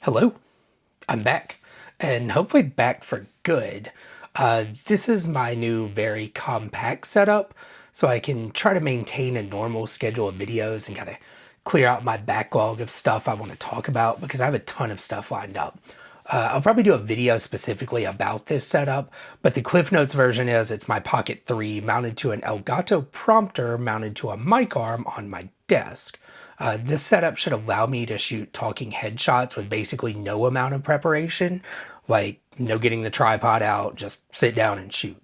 Hello, I'm back, and hopefully back for good. This is my new very compact setup, so I can try to maintain a normal schedule of videos and kind of clear out my backlog of stuff I want to talk about because I have a ton of stuff lined up. I'll probably do a video specifically about this setup, but the Cliff Notes version is it's my Pocket 3 mounted to an Elgato prompter mounted to a mic arm on my desk. This setup should allow me to shoot talking headshots with basically no amount of preparation, like no getting the tripod out, just sit down and shoot.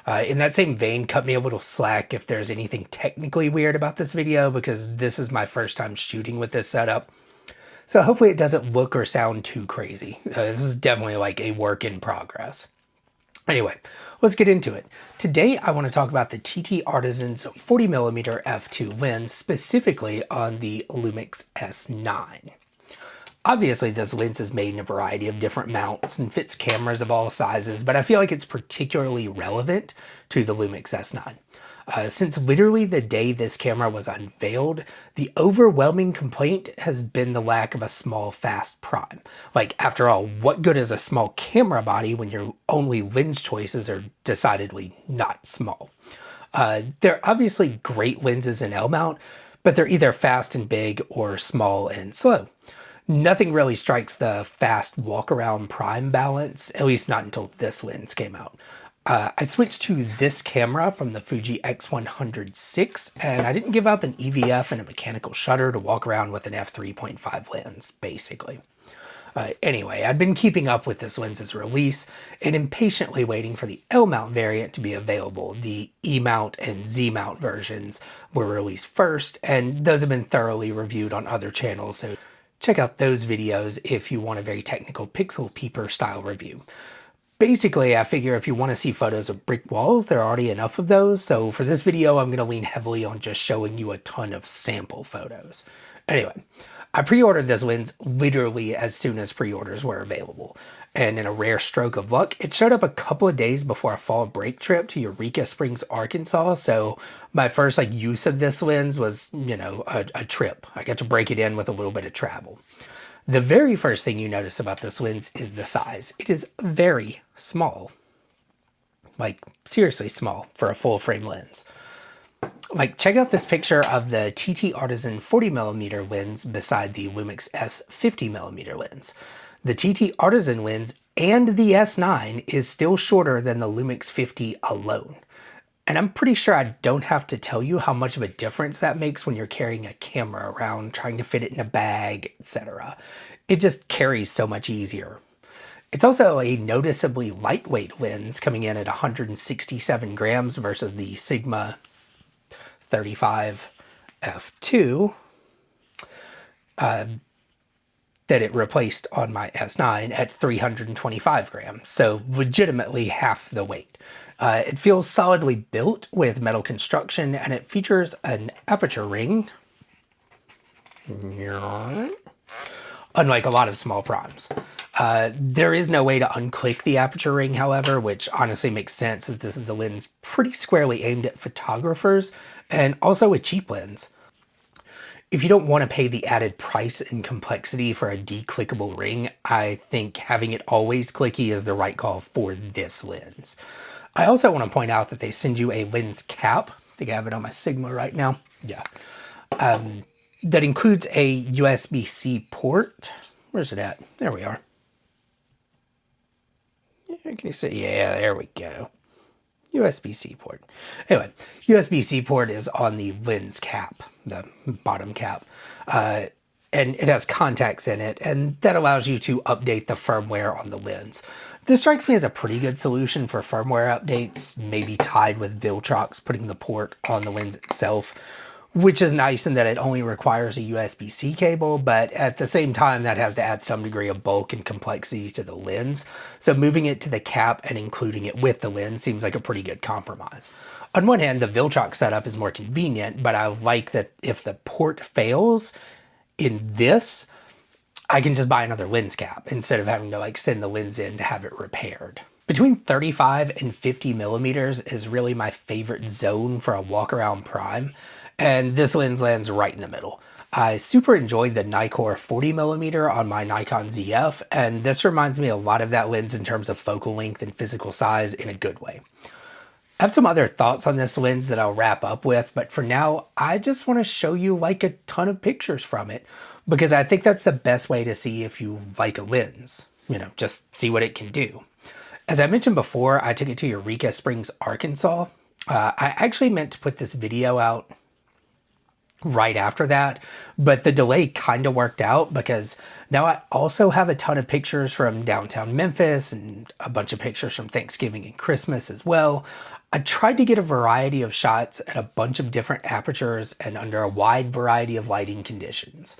In that same vein, cut me a little slack if there's anything technically weird about this video because this is my first time shooting with this setup. So hopefully it doesn't look or sound too crazy. This is definitely like a work in progress. Anyway, let's get into it. Today I want to talk about the TT Artisan's 40mm f2 lens, specifically on the Lumix S9. Obviously this lens is made in a variety of different mounts and fits cameras of all sizes, but I feel like it's particularly relevant to the Lumix S9. Since literally the day this camera was unveiled, the overwhelming complaint has been the lack of a small, fast prime. Like, after all, what good is a small camera body when your only lens choices are decidedly not small? They're obviously great lenses in L-mount, but they're either fast and big or small and slow. Nothing really strikes the fast walk-around prime balance, at least not until this lens came out. I switched to this camera from the Fuji X100VI, and I didn't give up an EVF and a mechanical shutter to walk around with an f3.5 lens, basically. Anyway, I'd been keeping up with this lens's release and impatiently waiting for the L-mount variant to be available. The E-mount and Z-mount versions were released first, and those have been thoroughly reviewed on other channels, so check out those videos if you want a very technical pixel peeper style review. Basically, I figure if you want to see photos of brick walls, there are already enough of those, so for this video, I'm going to lean heavily on just showing you a ton of sample photos. Anyway, I pre-ordered this lens literally as soon as pre-orders were available, and in a rare stroke of luck, it showed up a couple of days before a fall break trip to Eureka Springs, Arkansas, so my first use of this lens was, a trip. I got to break it in with a little bit of travel. The very first thing you notice about this lens is the size. It is very small. Like, seriously small for a full frame lens. Like, check out this picture of the TT Artisan 40mm lens beside the Lumix S 50mm lens. The TT Artisan lens and the S9 is still shorter than the Lumix 50 alone. And I'm pretty sure I don't have to tell you how much of a difference that makes when you're carrying a camera around, trying to fit it in a bag, etc. It just carries so much easier. It's also a noticeably lightweight lens, coming in at 167 grams versus the Sigma 35 f2 that it replaced on my S9 at 325 grams, so legitimately half the weight. It feels solidly built with metal construction, and it features an aperture ring, unlike a lot of small primes. There is no way to unclick the aperture ring, however, which honestly makes sense as this is a lens pretty squarely aimed at photographers, and also a cheap lens. If you don't want to pay the added price and complexity for a declickable ring, I think having it always clicky is the right call for this lens. I also want to point out that they send you a lens cap. I think I have it on my Sigma right now. Yeah. That includes a USB-C port. Where's it at? There we are. Yeah, can you see? Yeah, there we go. USB-C port. Anyway, USB-C port is on the lens cap, the bottom cap. And it has contacts in it, and that allows you to update the firmware on the lens. This strikes me as a pretty good solution for firmware updates, maybe tied with Viltrox putting the port on the lens itself, which is nice in that it only requires a USB-C cable, but at the same time that has to add some degree of bulk and complexity to the lens, so moving it to the cap and including it with the lens seems like a pretty good compromise. On one hand, the Viltrox setup is more convenient, but I like that if the port fails in this, I can just buy another lens cap instead of having to send the lens in to have it repaired. Between 35 and 50 millimeters is really my favorite zone for a walk around prime, and this lens lands right in the middle. I super enjoyed the Nikkor 40mm on my Nikon ZF, and this reminds me a lot of that lens in terms of focal length and physical size in a good way. I have some other thoughts on this lens that I'll wrap up with, but for now, I just want to show you like a ton of pictures from it because I think that's the best way to see if you like a lens. Just see what it can do. As I mentioned before, I took it to Eureka Springs, Arkansas. I actually meant to put this video out right after that, but the delay kind of worked out because now I also have a ton of pictures from downtown Memphis and a bunch of pictures from Thanksgiving and Christmas as well. I tried to get a variety of shots at a bunch of different apertures and under a wide variety of lighting conditions.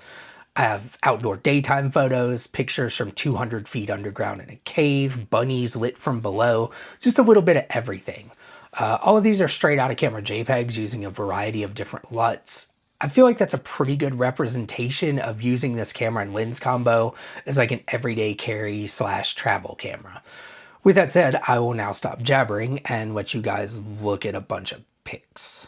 I have outdoor daytime photos, pictures from 200 feet underground in a cave, bunnies lit from below, just a little bit of everything. All of these are straight out of camera JPEGs using a variety of different LUTs. I feel like that's a pretty good representation of using this camera and lens combo as like an everyday carry / travel camera. With that said, I will now stop jabbering and let you guys look at a bunch of pics.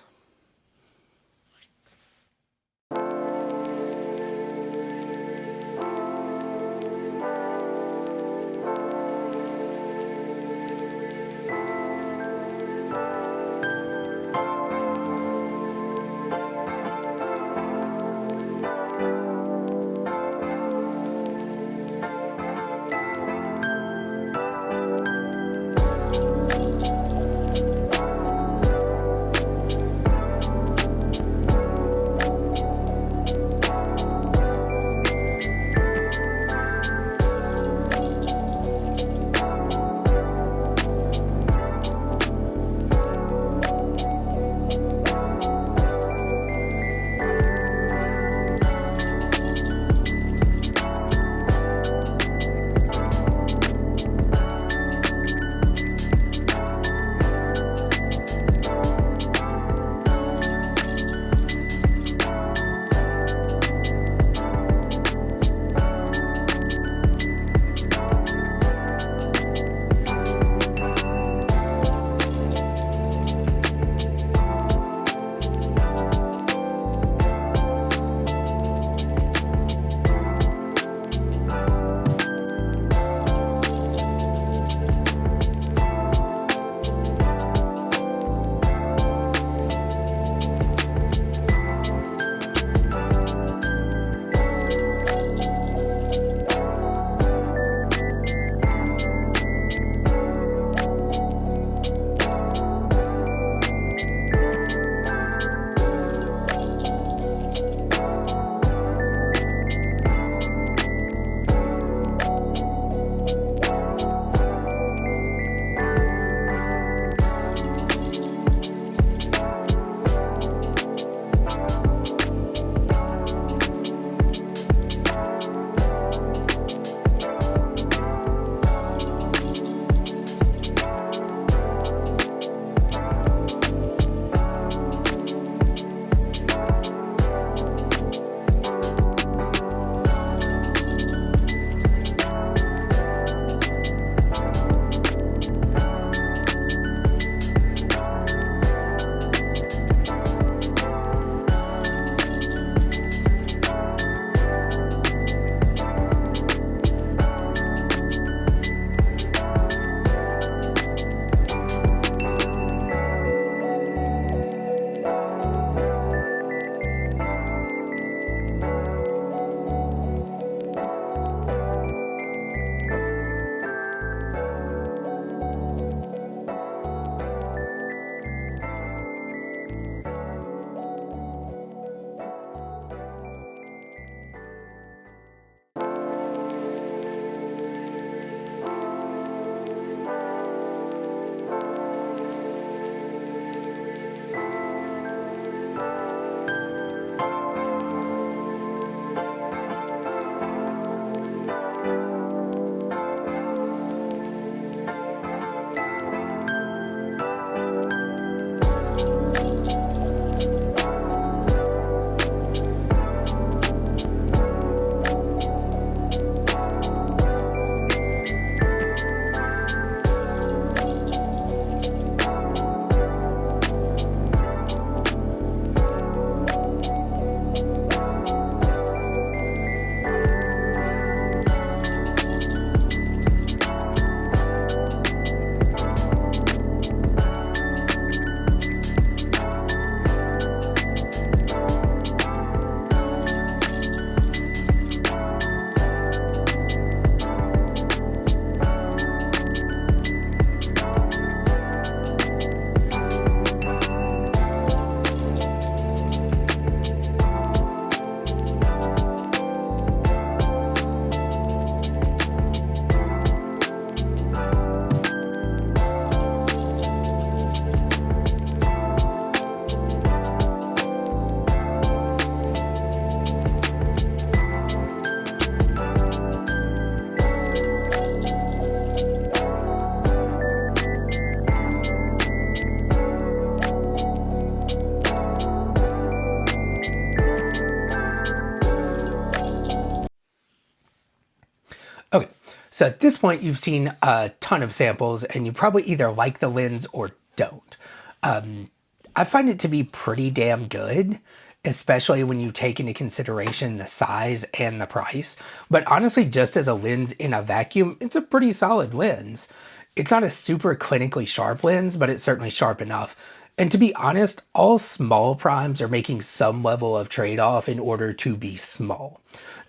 So at this point, you've seen a ton of samples and you probably either like the lens or don't. I find it to be pretty damn good, especially when you take into consideration the size and the price. But honestly, just as a lens in a vacuum, it's a pretty solid lens. It's not a super clinically sharp lens, but it's certainly sharp enough. And to be honest, all small primes are making some level of trade-off in order to be small.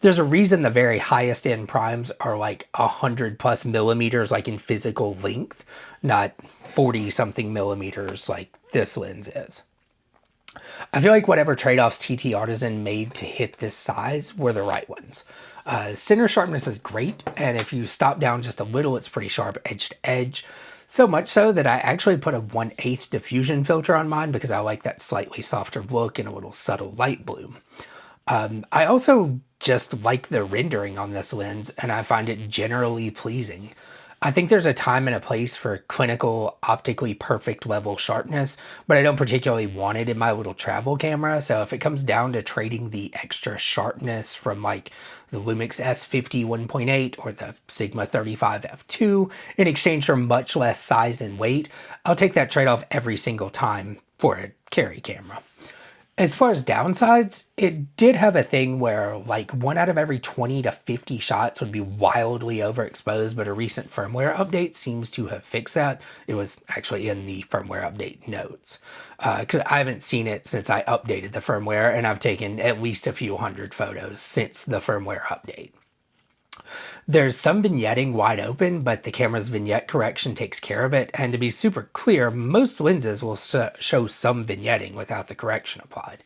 There's a reason the very highest end primes are like 100+ millimeters, like in physical length, not 40 something millimeters like this lens is. I feel like whatever trade-offs TT Artisan made to hit this size were the right ones. Center sharpness is great, and if you stop down just a little, it's pretty sharp edge to edge. So much so that I actually put a 1/8 diffusion filter on mine because I like that slightly softer look and a little subtle light bloom. I also just like the rendering on this lens, and I find it generally pleasing. I think there's a time and a place for clinical, optically perfect level sharpness, but I don't particularly want it in my little travel camera. So if it comes down to trading the extra sharpness from like the Lumix S50 1.8 or the Sigma 35 f2 in exchange for much less size and weight, I'll take that trade-off every single time for a carry camera. As far as downsides, it did have a thing where like 1 out of every 20 to 50 shots would be wildly overexposed, but a recent firmware update seems to have fixed that. It was actually in the firmware update notes, because I haven't seen it since I updated the firmware, and I've taken at least a few hundred photos since the firmware update. There's some vignetting wide open, but the camera's vignette correction takes care of it. And to be super clear, most lenses will show some vignetting without the correction applied.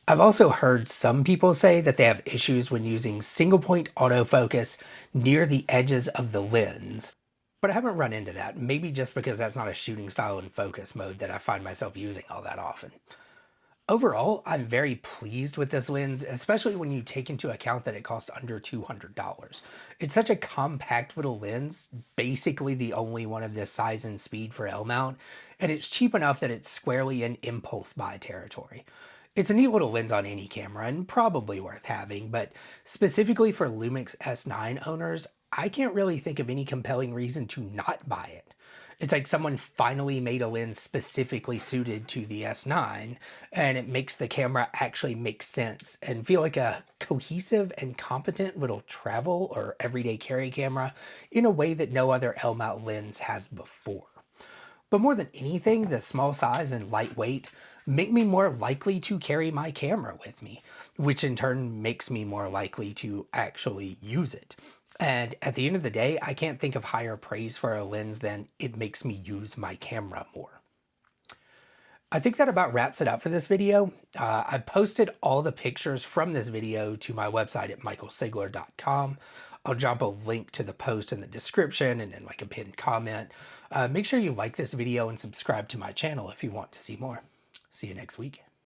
I've also heard some people say that they have issues when using single point autofocus near the edges of the lens. But I haven't run into that, maybe just because that's not a shooting style in focus mode that I find myself using all that often. Overall, I'm very pleased with this lens, especially when you take into account that it costs under $200. It's such a compact little lens, basically the only one of this size and speed for L-mount, and it's cheap enough that it's squarely in impulse buy territory. It's a neat little lens on any camera and probably worth having, but specifically for Lumix S9 owners, I can't really think of any compelling reason to not buy it. It's like someone finally made a lens specifically suited to the S9, and it makes the camera actually make sense and feel like a cohesive and competent little travel or everyday carry camera in a way that no other L-mount lens has before. But more than anything, the small size and lightweight make me more likely to carry my camera with me, which in turn makes me more likely to actually use it. And at the end of the day, I can't think of higher praise for a lens than it makes me use my camera more. I think that about wraps it up for this video. I posted all the pictures from this video to my website at michaelsigler.com. I'll drop a link to the post in the description and in like a pinned comment. Make sure you like this video and subscribe to my channel if you want to see more. See you next week.